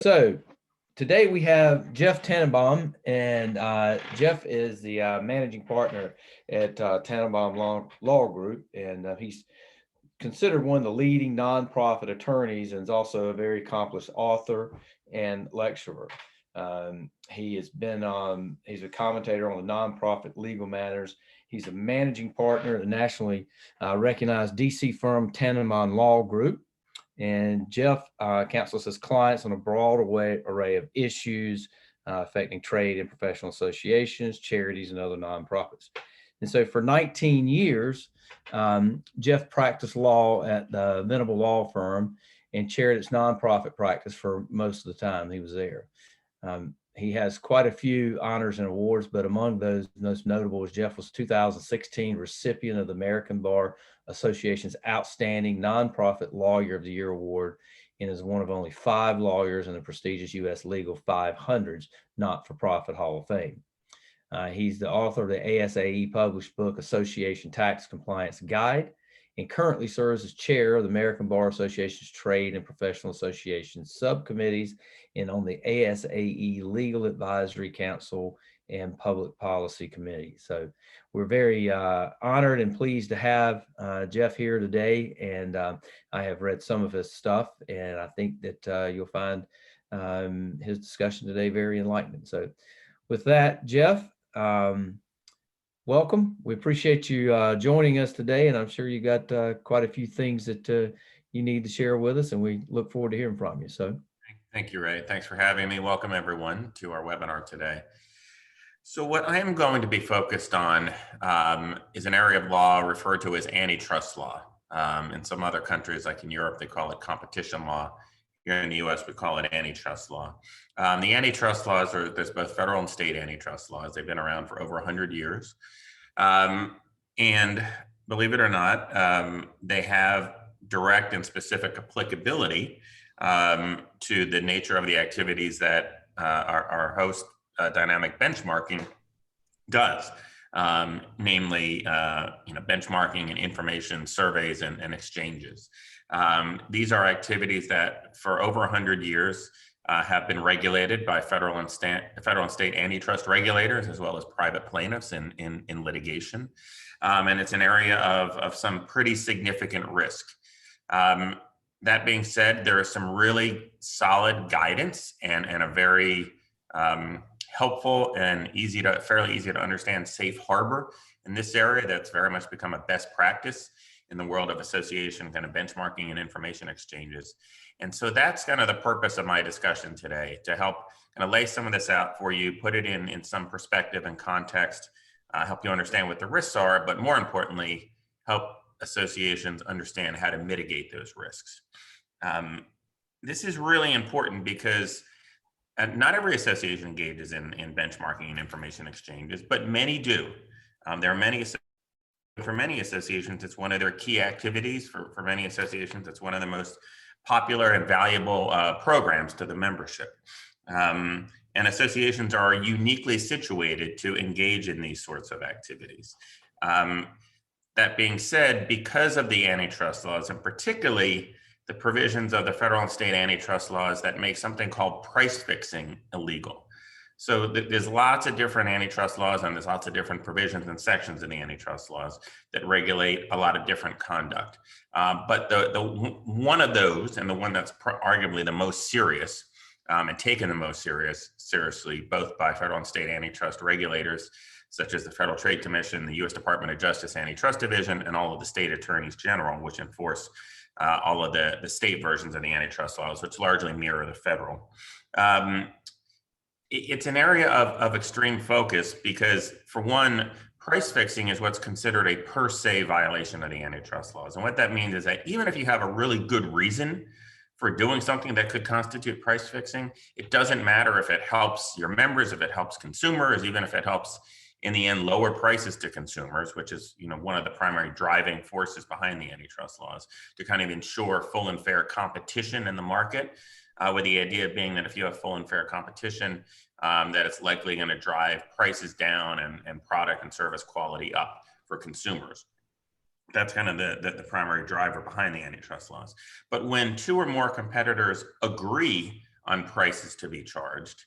So today we have Jeff Tannenbaum, and Jeff is the managing partner at Tannenbaum Law Group, and he's considered one of the leading nonprofit attorneys and is also a very accomplished author and lecturer. He has been he's a commentator on the nonprofit legal matters. He's a managing partner at the nationally recognized DC firm Tannenbaum Law Group. And Jeff counsels his clients on a broad array of issues affecting trade and professional associations, charities, and other nonprofits. And so for 19 years, Jeff practiced law at the Venable Law Firm and chaired its nonprofit practice for most of the time he was there. He has quite a few honors and awards, but among those most notable is Jeff was 2016 recipient of the American Bar Association's Outstanding Nonprofit Lawyer of the Year Award and is one of only 5 lawyers in the prestigious U.S. Legal 500's Not-for-Profit Hall of Fame. He's the author of the ASAE published book, Association Tax Compliance Guide, and currently serves as chair of the American Bar Association's Trade and Professional Associations subcommittees and on the ASAE Legal Advisory Council and Public Policy Committee. So we're very honored and pleased to have Jeff here today. And I have read some of his stuff, and I think that you'll find his discussion today very enlightening. So with that, Jeff, welcome. We appreciate you joining us today, and I'm sure you got quite a few things that you need to share with us, and we look forward to hearing from you. So, thank you, Ray. Thanks for having me. Welcome, everyone, to our webinar today. So what I am going to be focused on is an area of law referred to as antitrust law. In some other countries, like in Europe, they call it competition law. Here in the U.S., we call it antitrust law. The antitrust laws there's both federal and state antitrust laws. They've been around for over 100 years. And believe it or not, they have direct and specific applicability to the nature of the activities that our host, dynamic benchmarking, does. Namely, benchmarking and information surveys and exchanges. These are activities that for over 100 years have been regulated by federal and state antitrust regulators, as well as private plaintiffs in litigation. And it's an area of some pretty significant risk. That being said, there is some really solid guidance and a very helpful and fairly easy to understand safe harbor in this area that's very much become a best practice in the world of association kind of benchmarking and information exchanges. And so that's kind of the purpose of my discussion today, to help kind of lay some of this out for you, put it in some perspective and context, help you understand what the risks are, but more importantly, help associations understand how to mitigate those risks. This is really important because not every association engages in benchmarking and information exchanges, but many do. There are many, for many associations, it's one of their key activities. For many associations, it's one of the most popular and valuable programs to the membership. And associations are uniquely situated to engage in these sorts of activities. That being said, because of the antitrust laws, and particularly the provisions of the federal and state antitrust laws that make something called price fixing illegal. So there's lots of different antitrust laws, and there's lots of different provisions and sections in the antitrust laws that regulate a lot of different conduct. But the one of those, and the one that's arguably the most serious and taken the most seriously, both by federal and state antitrust regulators, such as the Federal Trade Commission, the U.S. Department of Justice Antitrust Division, and all of the state attorneys general, which enforce all of the state versions of the antitrust laws, which largely mirror the federal. It's an area of extreme focus because, for one, price fixing is what's considered a per se violation of the antitrust laws. And what that means is that even if you have a really good reason for doing something that could constitute price fixing, it doesn't matter if it helps your members, if it helps consumers, even if it helps in the end lower prices to consumers, which is one of the primary driving forces behind the antitrust laws, to kind of ensure full and fair competition in the market, with the idea being that if you have full and fair competition, that it's likely going to drive prices down and product and service quality up for consumers. That's kind of the primary driver behind the antitrust laws. But when two or more competitors agree on prices to be charged.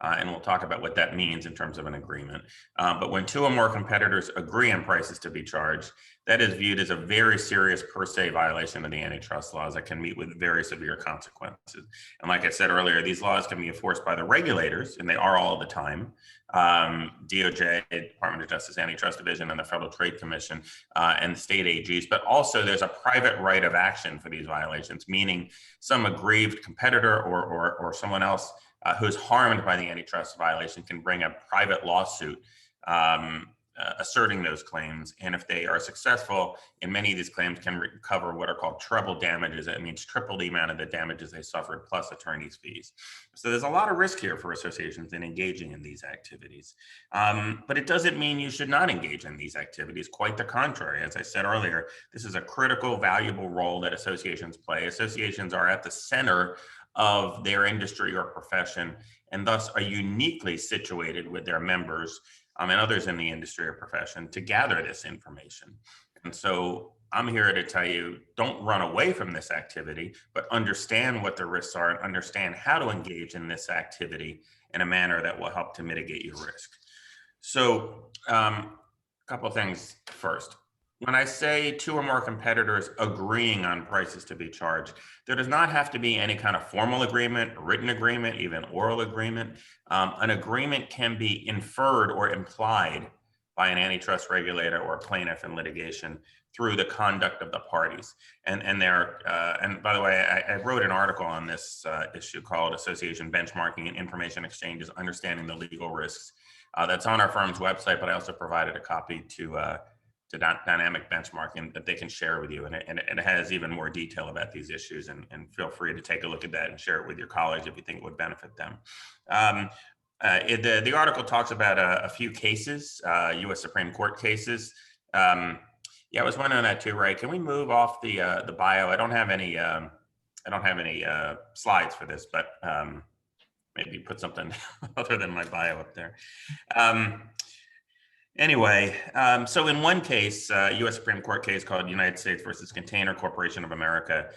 And we'll talk about what that means in terms of an agreement. But when two or more competitors agree on prices to be charged, that is viewed as a very serious per se violation of the antitrust laws that can meet with very severe consequences. And like I said earlier, these laws can be enforced by the regulators, and they are all the time. DOJ, Department of Justice Antitrust Division, and the Federal Trade Commission, and the state AGs, but also there's a private right of action for these violations, meaning some aggrieved competitor or someone else who's harmed by the antitrust violation can bring a private lawsuit asserting those claims. And if they are successful in many of these claims, can recover what are called treble damages. That means triple the amount of the damages they suffered plus attorney's fees. So there's a lot of risk here for associations in engaging in these activities. But it doesn't mean you should not engage in these activities. Quite the contrary. As I said earlier, this is a critical, valuable role that associations play. Associations are at the center of their industry or profession, and thus are uniquely situated with their members and others in the industry or profession to gather this information. And so I'm here to tell you, don't run away from this activity, but understand what the risks are and understand how to engage in this activity in a manner that will help to mitigate your risk. So a couple of things first. When I say two or more competitors agreeing on prices to be charged, there does not have to be any kind of formal agreement, written agreement, even oral agreement. An agreement can be inferred or implied by an antitrust regulator or plaintiff in litigation through the conduct of the parties. And by the way, I wrote an article on this issue called Association Benchmarking and Information Exchanges, Understanding the Legal Risks. That's on our firm's website, but I also provided a copy to Dynamic Benchmarking that they can share with you. And it has even more detail about these issues, and feel free to take a look at that and share it with your colleagues if you think it would benefit them. The article talks about a few cases, US Supreme Court cases. Yeah, I was wondering that too, Ray. Can we move off the bio? I don't have any slides for this, but maybe put something other than my bio up there. Anyway, so in one case, U.S. Supreme Court case called United States versus Container Corporation of America,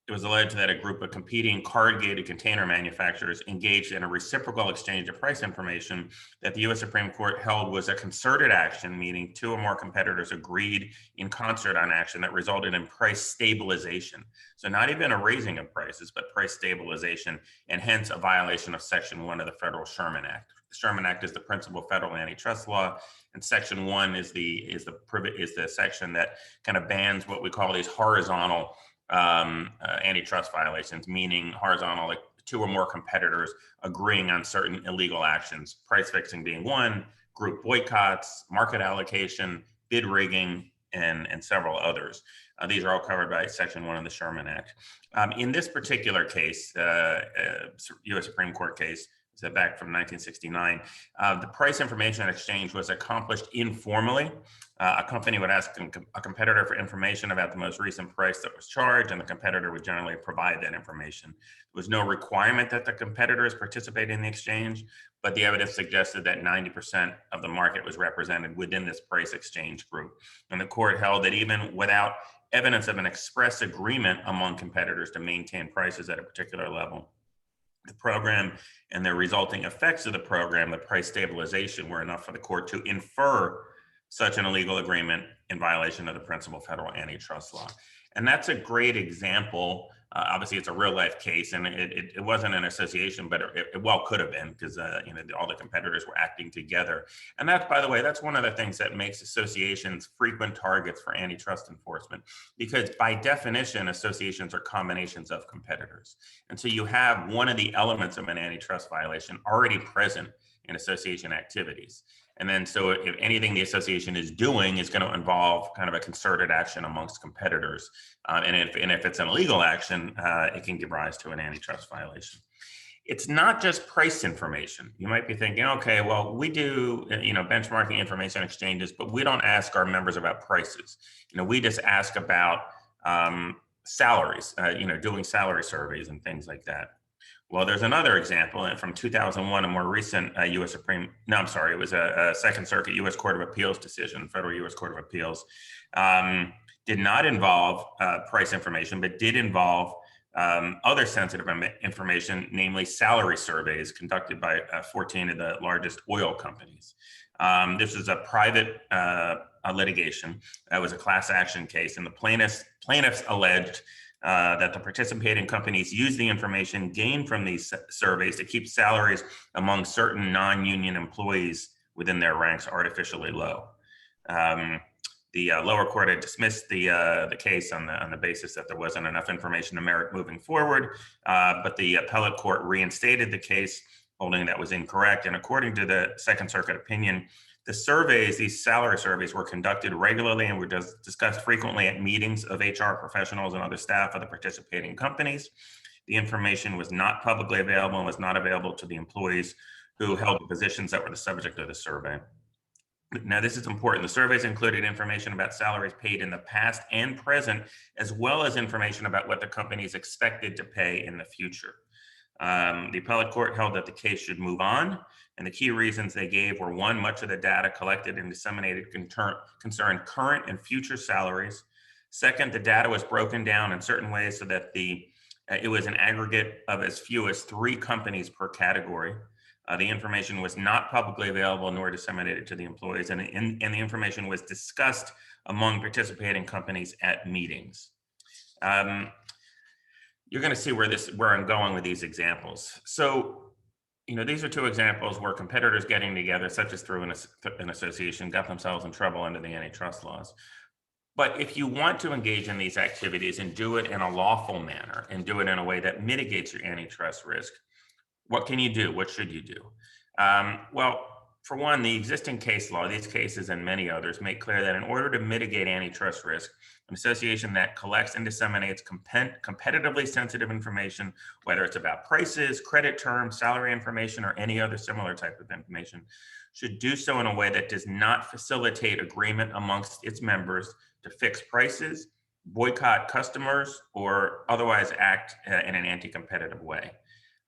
it was alleged that a group of competing card-gated container manufacturers engaged in a reciprocal exchange of price information that the U.S. Supreme Court held was a concerted action, meaning two or more competitors agreed in concert on action that resulted in price stabilization. So not even a raising of prices, but price stabilization, and hence a violation of Section 1 of the Federal Sherman Act. The Sherman Act is the principal federal antitrust law, and Section 1 is the section that kind of bans what we call these horizontal antitrust violations, meaning horizontal, like two or more competitors agreeing on certain illegal actions, price fixing being one, group boycotts, market allocation, bid rigging, and several others. These are all covered by Section 1 of the Sherman Act. In this particular case, U.S. Supreme Court case, back from 1969, the price information exchange was accomplished informally. A company would ask a competitor for information about the most recent price that was charged, and the competitor would generally provide that information. There was no requirement that the competitors participate in the exchange, but the evidence suggested that 90% of the market was represented within this price exchange group. And the court held that even without evidence of an express agreement among competitors to maintain prices at a particular level, the program and the resulting effects of the program, the price stabilization, were enough for the court to infer such an illegal agreement in violation of the principal federal antitrust law. And that's a great example. Obviously, it's a real life case, and it wasn't an association, but it well could have been, because all the competitors were acting together. And that's, by the way, that's one of the things that makes associations frequent targets for antitrust enforcement, because by definition, associations are combinations of competitors. And so you have one of the elements of an antitrust violation already present in association activities. And then, so if anything the association is doing is going to involve kind of a concerted action amongst competitors, and if it's an illegal action, it can give rise to an antitrust violation. It's not just price information. You might be thinking, okay, well, we do benchmarking information exchanges, but we don't ask our members about prices. We just ask about salaries. Doing salary surveys and things like that. Well, there's another example from 2001, a more recent it was a Second Circuit U.S. Court of Appeals decision, Federal U.S. Court of Appeals, did not involve price information, but did involve other sensitive information, namely salary surveys conducted by 14 of the largest oil companies. This was a private litigation. That was a class action case, and the plaintiffs alleged that the participating companies used the information gained from these surveys to keep salaries among certain non-union employees within their ranks artificially low. The lower court had dismissed the case on the basis that there wasn't enough information to merit moving forward, but the appellate court reinstated the case, holding that was incorrect. And according to the Second Circuit opinion, the surveys, these salary surveys, were conducted regularly and were discussed frequently at meetings of HR professionals and other staff of the participating companies. The information was not publicly available and was not available to the employees who held the positions that were the subject of the survey. Now, this is important. The surveys included information about salaries paid in the past and present, as well as information about what the company is expected to pay in the future. The appellate court held that the case should move on, and the key reasons they gave were: one, much of the data collected and disseminated concerned current and future salaries. Second, the data was broken down in certain ways so that it was an aggregate of as few as 3 companies per category. The information was not publicly available nor disseminated to the employees, and the information was discussed among participating companies at meetings. You're going to see where I'm going with these examples. So, these are 2 examples where competitors getting together, such as through an association, got themselves in trouble under the antitrust laws. But if you want to engage in these activities and do it in a lawful manner and do it in a way that mitigates your antitrust risk, what can you do? What should you do? Well, for one, the existing case law, these cases and many others, make clear that in order to mitigate antitrust risk, an association that collects and disseminates competitively sensitive information, whether it's about prices, credit terms, salary information, or any other similar type of information, should do so in a way that does not facilitate agreement amongst its members to fix prices, boycott customers, or otherwise act in an anti-competitive way.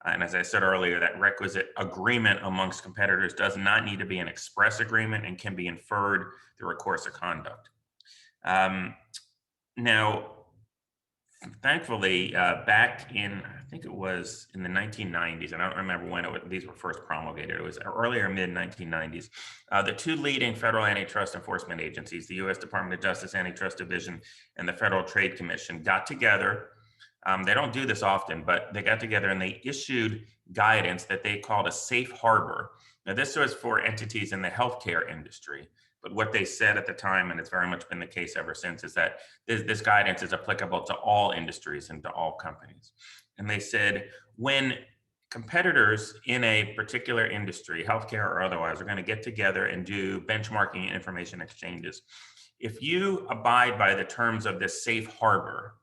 And as I said earlier, that requisite agreement amongst competitors does not need to be an express agreement and can be inferred through a course of conduct. Now, thankfully, back in, I think it was in the 1990s, and I don't remember when these were first promulgated, it was earlier mid-1990s, the 2 leading federal antitrust enforcement agencies, the U.S. Department of Justice Antitrust Division and the Federal Trade Commission, got together. They don't do this often, but they got together and they issued guidance that they called a safe harbor. Now, this was for entities in the healthcare industry, but what they said at the time, and it's very much been the case ever since, is that this guidance is applicable to all industries and to all companies. And they said, when competitors in a particular industry, healthcare or otherwise, are going to get together and do benchmarking and information exchanges, if you abide by the terms of this safe harbor,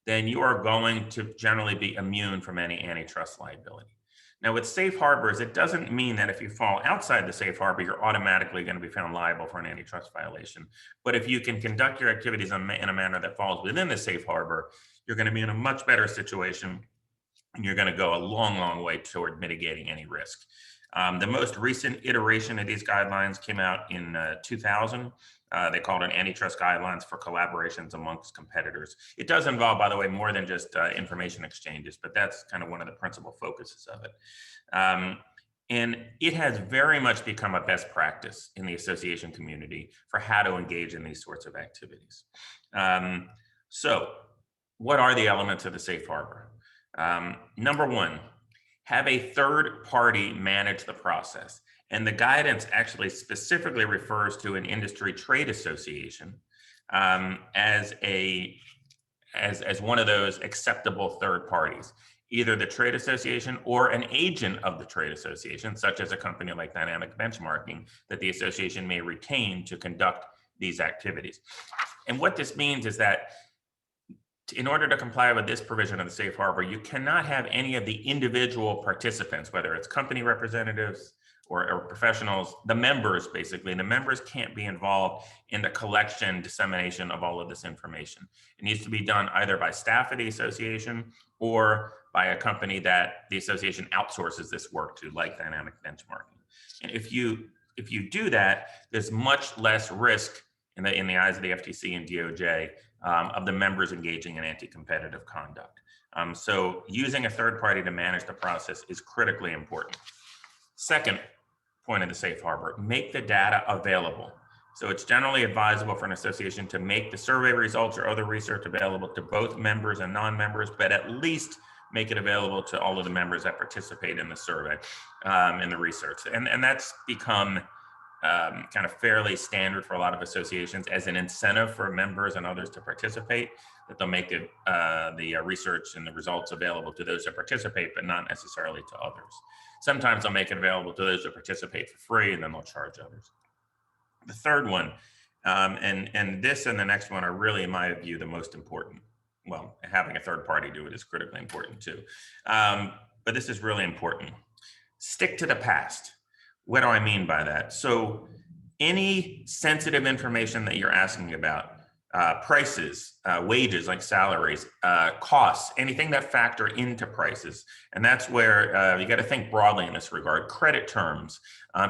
then you are going to generally be immune from any antitrust liability. Now, with safe harbors, it doesn't mean that if you fall outside the safe harbor, you're automatically going to be found liable for an antitrust violation. But if you can conduct your activities in a manner that falls within the safe harbor, you're going to be in a much better situation, and you're going to go a long, long way toward mitigating any risk. The most recent iteration of these guidelines came out in 2000. They called it Antitrust Guidelines for Collaborations Amongst Competitors. It does involve, by the way, more than just information exchanges, but that's kind of one of the principal focuses of it. And it has very much become a best practice in the association community for how to engage in these sorts of activities. So what are the elements of the safe harbor? Number one, have a third party manage the process. And the guidance actually specifically refers to an industry trade association as one of those acceptable third parties, either the trade association or an agent of the trade association, such as a company like Dynamic Benchmarking, that the association may retain to conduct these activities. And what this means is that in order to comply with this provision of the safe harbor, you cannot have any of the individual participants, whether it's company representatives or professionals, the members, basically, the members can't be involved in the collection, dissemination of all of this information. It needs to be done either by staff of the association or by a company that the association outsources this work to, like Dynamic Benchmarking. And if you do that, there's much less risk in the eyes of the FTC and DOJ of the members engaging in anti-competitive conduct. So using a third party to manage the process is critically important. Second point of the safe harbor, make the data available. So it's generally advisable for an association to make the survey results or other research available to both members and non-members, but at least make it available to all of the members that participate in the survey, in the research. And that's become kind of fairly standard for a lot of associations as an incentive for members and others to participate, that they'll make the research and the results available to those that participate, but not necessarily to others. Sometimes they'll make it available to those that participate for free, and then they'll charge others. The third one, and this and the next one are really, in my view, the most important. Well, having a third party do it is critically important too. But this is really important. Stick to the past. What do I mean by that? So any sensitive information that you're asking about, prices, wages like salaries, costs, anything that factor into prices. And that's where you got to think broadly in this regard. Credit terms,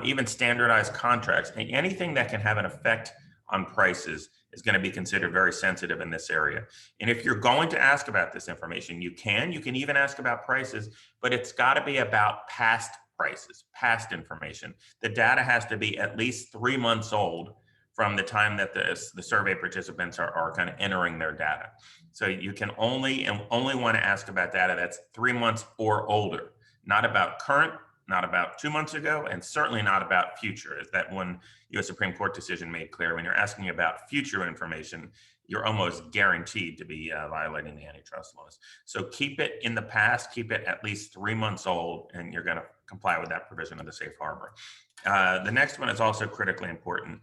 even standardized contracts, anything that can have an effect on prices is going to be considered very sensitive in this area. And if you're going to ask about this information, you can even ask about prices, but it's got to be about past prices, past information. The data has to be at least 3 months old from the time that the survey participants are kind of entering their data. So you can only want to ask about data that's 3 months or older, not about current, not about 2 months ago, and certainly not about future. As that one U.S. Supreme Court decision made clear, when you're asking about future information, you're almost guaranteed to be violating the antitrust laws. So keep it in the past, keep it at least 3 months old, and you're going to comply with that provision of the safe harbor. The next one is also critically important.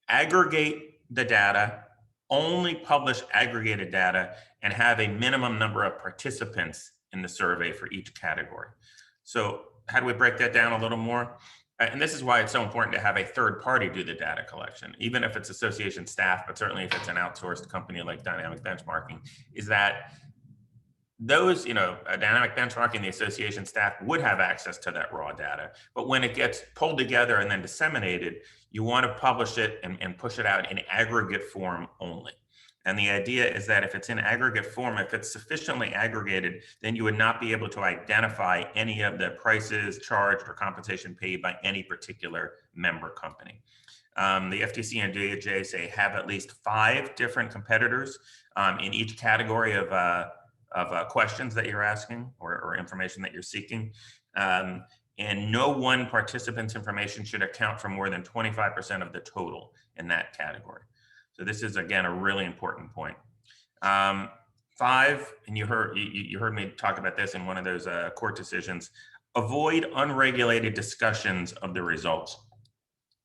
Aggregate the data, only publish aggregated data, and have a minimum number of participants in the survey for each category. So how do we break that down a little more? And this is why it's so important to have a third party do the data collection, even if it's association staff, but certainly if it's an outsourced company like Dynamic Benchmarking, is that those, Dynamic Benchmarking, the association staff would have access to that raw data. But when it gets pulled together and then disseminated, you want to publish it and push it out in aggregate form only. And the idea is that if it's in aggregate form, if it's sufficiently aggregated, then you would not be able to identify any of the prices charged or compensation paid by any particular member company. The FTC and DOJ say have at least 5 different competitors in each category of questions that you're asking or information that you're seeking. And no one participant's information should account for more than 25% of the total in that category. So this is, again, a really important point. 5, and you heard me talk about this in one of those court decisions, avoid unregulated discussions of the results.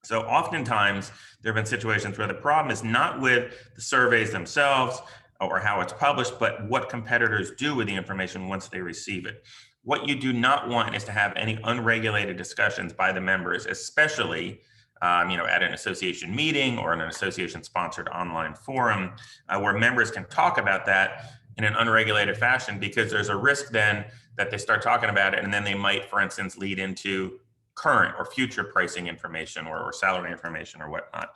So oftentimes there have been situations where the problem is not with the surveys themselves or how it's published, but what competitors do with the information once they receive it. What you do not want is to have any unregulated discussions by the members, especially at an association meeting or in an association-sponsored online forum where members can talk about that in an unregulated fashion, because there's a risk then that they start talking about it and then they might, for instance, lead into current or future pricing information or salary information or whatnot.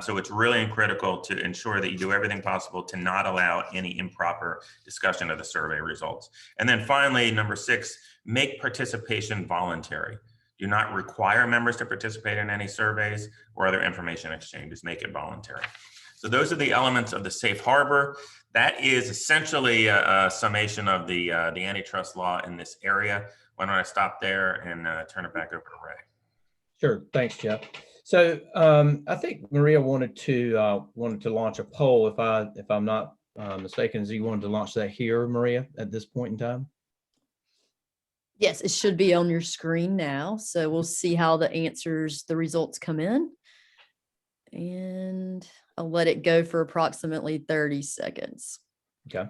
So it's really critical to ensure that you do everything possible to not allow any improper discussion of the survey results. And then finally, number 6, make participation voluntary. Do not require members to participate in any surveys or other information exchanges. Make it voluntary. So those are the elements of the safe harbor. That is essentially a summation of the antitrust law in this area. Why don't I stop there and turn it back over to Ray? Sure. Thanks, Jeff. So I think Maria wanted to launch a poll. If I'm not mistaken, you wanted to launch that here, Maria, at this point in time? Yes, it should be on your screen now. So we'll see how the results come in. And I'll let it go for approximately 30 seconds. Okay.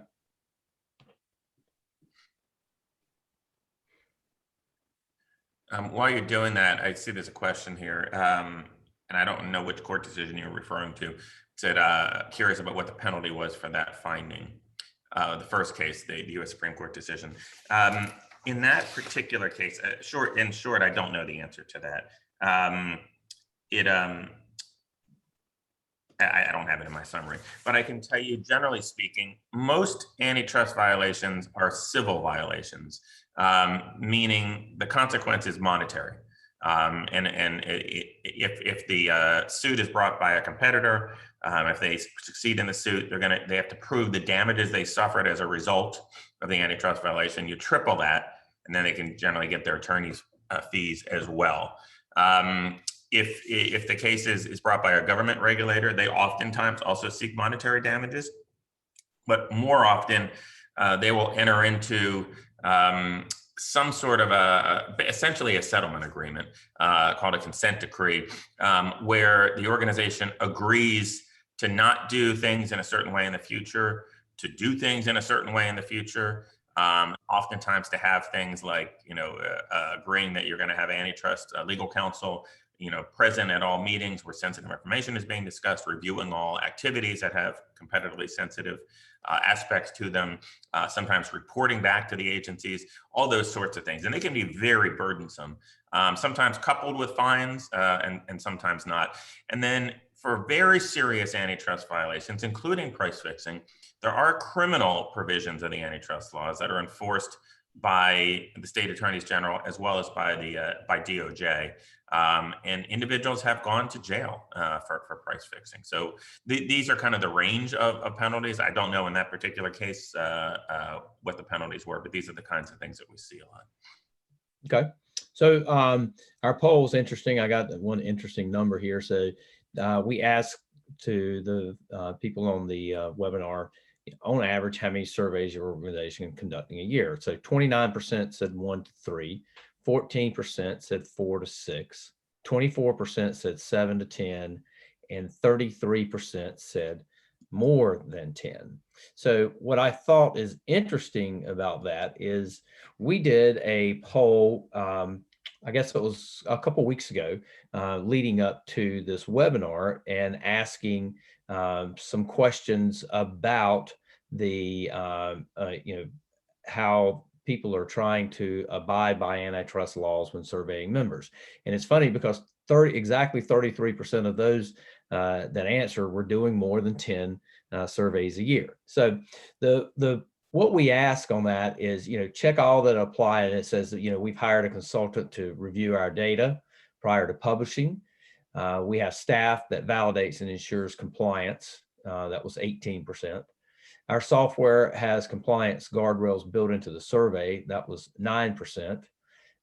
While you're doing that, I see there's a question here, and I don't know which court decision you're referring to. It said, curious about what the penalty was for that finding. The first case, the U.S. Supreme Court decision. In that particular case, in short, I don't know the answer to that. I don't have it in my summary, but I can tell you, generally speaking, most antitrust violations are civil violations, meaning the consequence is monetary. If the suit is brought by a competitor, if they succeed in the suit, they have to prove the damages they suffered as a result of the antitrust violation. You triple that, and then they can generally get their attorney's fees as well. If the case is brought by a government regulator, they oftentimes also seek monetary damages, but more often they will enter into some sort of essentially a settlement agreement called a consent decree, where the organization agrees to not do things in a certain way in the future, to do things in a certain way in the future. Oftentimes to have things like, agreeing that you're going to have antitrust legal counsel, present at all meetings where sensitive information is being discussed, reviewing all activities that have competitively sensitive aspects to them, sometimes reporting back to the agencies, all those sorts of things. And they can be very burdensome, sometimes coupled with fines and sometimes not. And then for very serious antitrust violations, including price fixing, there are criminal provisions of the antitrust laws that are enforced by the state attorneys general as well as by DOJ, and individuals have gone to jail for price fixing. So these are kind of the range of penalties. I don't know in that particular case what the penalties were, but these are the kinds of things that we see a lot. Okay, so our poll is interesting. I got one interesting number here. So we asked to the people on the webinar, on average, how many surveys your organization conducting a year. So 29% said 1 to 3, 14% said 4 to 6, 24% said 7 to 10, and 33% said more than 10. So what I thought is interesting about that is we did a poll, I guess it was a couple weeks ago, leading up to this webinar, and asking some questions about the, how people are trying to abide by antitrust laws when surveying members. And it's funny because exactly 33% of those that answer were doing more than 10 surveys a year. So what we ask on that is, check all that apply. And it says that, we've hired a consultant to review our data prior to publishing. We have staff that validates and ensures compliance. That was 18%. Our software has compliance guardrails built into the survey. That was 9%.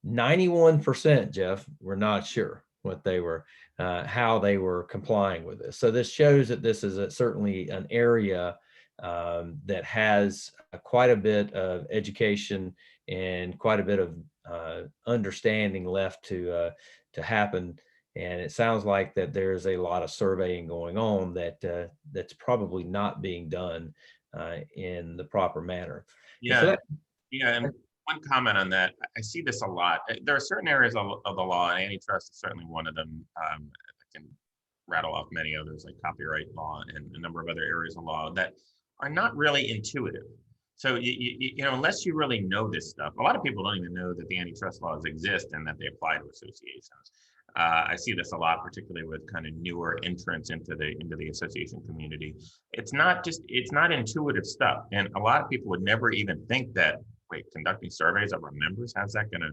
91%, Jeff, we're not sure what they were, how they were complying with this. So this shows that this is certainly an area that has quite a bit of education and quite a bit of understanding left to happen. And it sounds like that there's a lot of surveying going on that's probably not being done in the proper manner. Yeah, and one comment on that, I see this a lot. There are certain areas of the law, and antitrust is certainly one of them. I can rattle off many others like copyright law and a number of other areas of law that are not really intuitive. So, unless you really know this stuff, a lot of people don't even know that the antitrust laws exist and that they apply to associations. I see this a lot, particularly with kind of newer entrants into the association community. It's not intuitive stuff. And a lot of people would never even think that, wait, conducting surveys of our members, how's that going to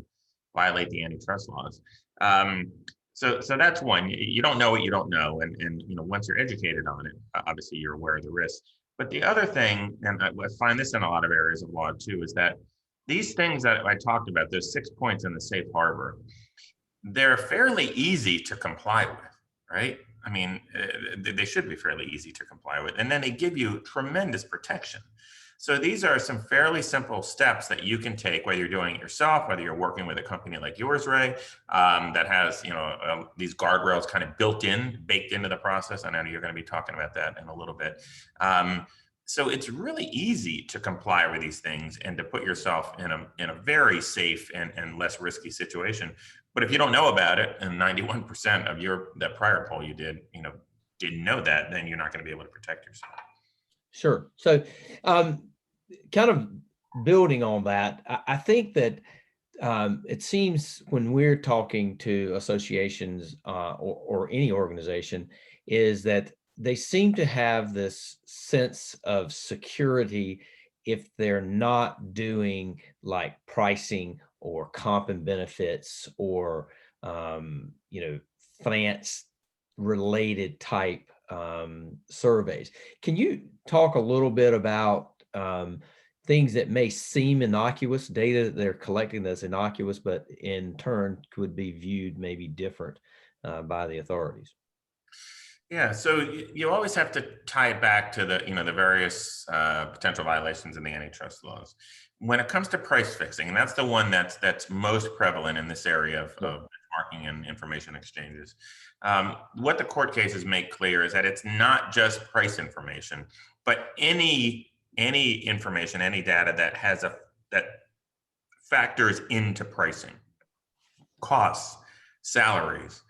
violate the antitrust laws? So that's one. You don't know what you don't know. And once you're educated on it, obviously you're aware of the risks. But the other thing, and I find this in a lot of areas of law too, is that these things that I talked about, those 6 points in the safe harbor, they're fairly easy to comply with, right? I mean, they should be fairly easy to comply with. And then they give you tremendous protection. So these are some fairly simple steps that you can take, whether you're doing it yourself, whether you're working with a company like yours, Ray, that has these guardrails kind of baked into the process. I know you're going to be talking about that in a little bit. So it's really easy to comply with these things and to put yourself in a very safe and less risky situation. But if you don't know about it, and 91% of that prior poll you did, didn't know that, then you're not going to be able to protect yourself. Sure. So kind of building on that, I think that it seems when we're talking to associations or any organization, is that they seem to have this sense of security if they're not doing like pricing or comp and benefits or finance related type surveys. Can you talk a little bit about things that may seem innocuous, data that they're collecting that's innocuous, but in turn could be viewed maybe different by the authorities? Yeah, so you always have to tie it back to the the various potential violations in the antitrust laws. When it comes to price fixing, and that's the one that's most prevalent in this area of benchmarking and information exchanges. What the court cases make clear is that it's not just price information, but any information, any data that that factors into pricing, costs, salaries,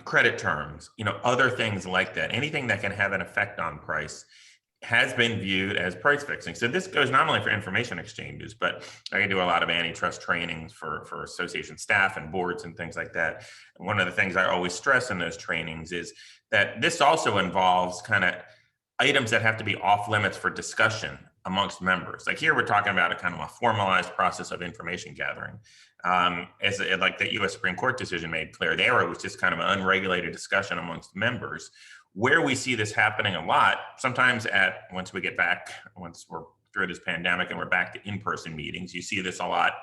credit terms, other things like that. Anything that can have an effect on price has been viewed as price fixing. So this goes not only for information exchanges, but I do a lot of antitrust trainings for association staff and boards and things like that. And one of the things I always stress in those trainings is that this also involves kind of items that have to be off limits for discussion amongst members. Like here, we're talking about a kind of a formalized process of information gathering. Like the U.S. Supreme Court decision made clear, there it was just kind of an unregulated discussion amongst members. Where we see this happening a lot, sometimes once we're through this pandemic and we're back to in-person meetings, you see this a lot,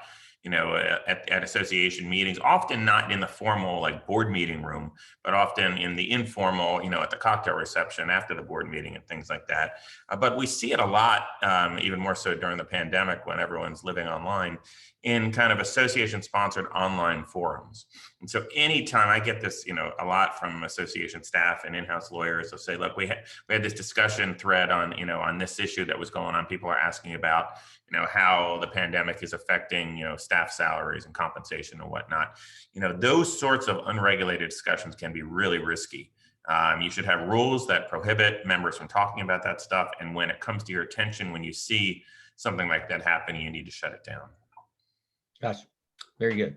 at association meetings, often not in the formal like board meeting room, but often in the informal, at the cocktail reception after the board meeting and things like that. But we see it a lot, even more so during the pandemic when everyone's living online, in kind of association sponsored online forums. And so anytime I get this, a lot from association staff and in-house lawyers, they'll say, look, we had this discussion thread on this issue that was going on. People are asking about, how the pandemic is affecting, staff salaries and compensation and whatnot. Those sorts of unregulated discussions can be really risky. You should have rules that prohibit members from talking about that stuff. And when it comes to your attention, when you see something like that happening, you need to shut it down. Gotcha. Very good.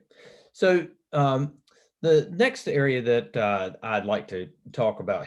So the next area that I'd like to talk about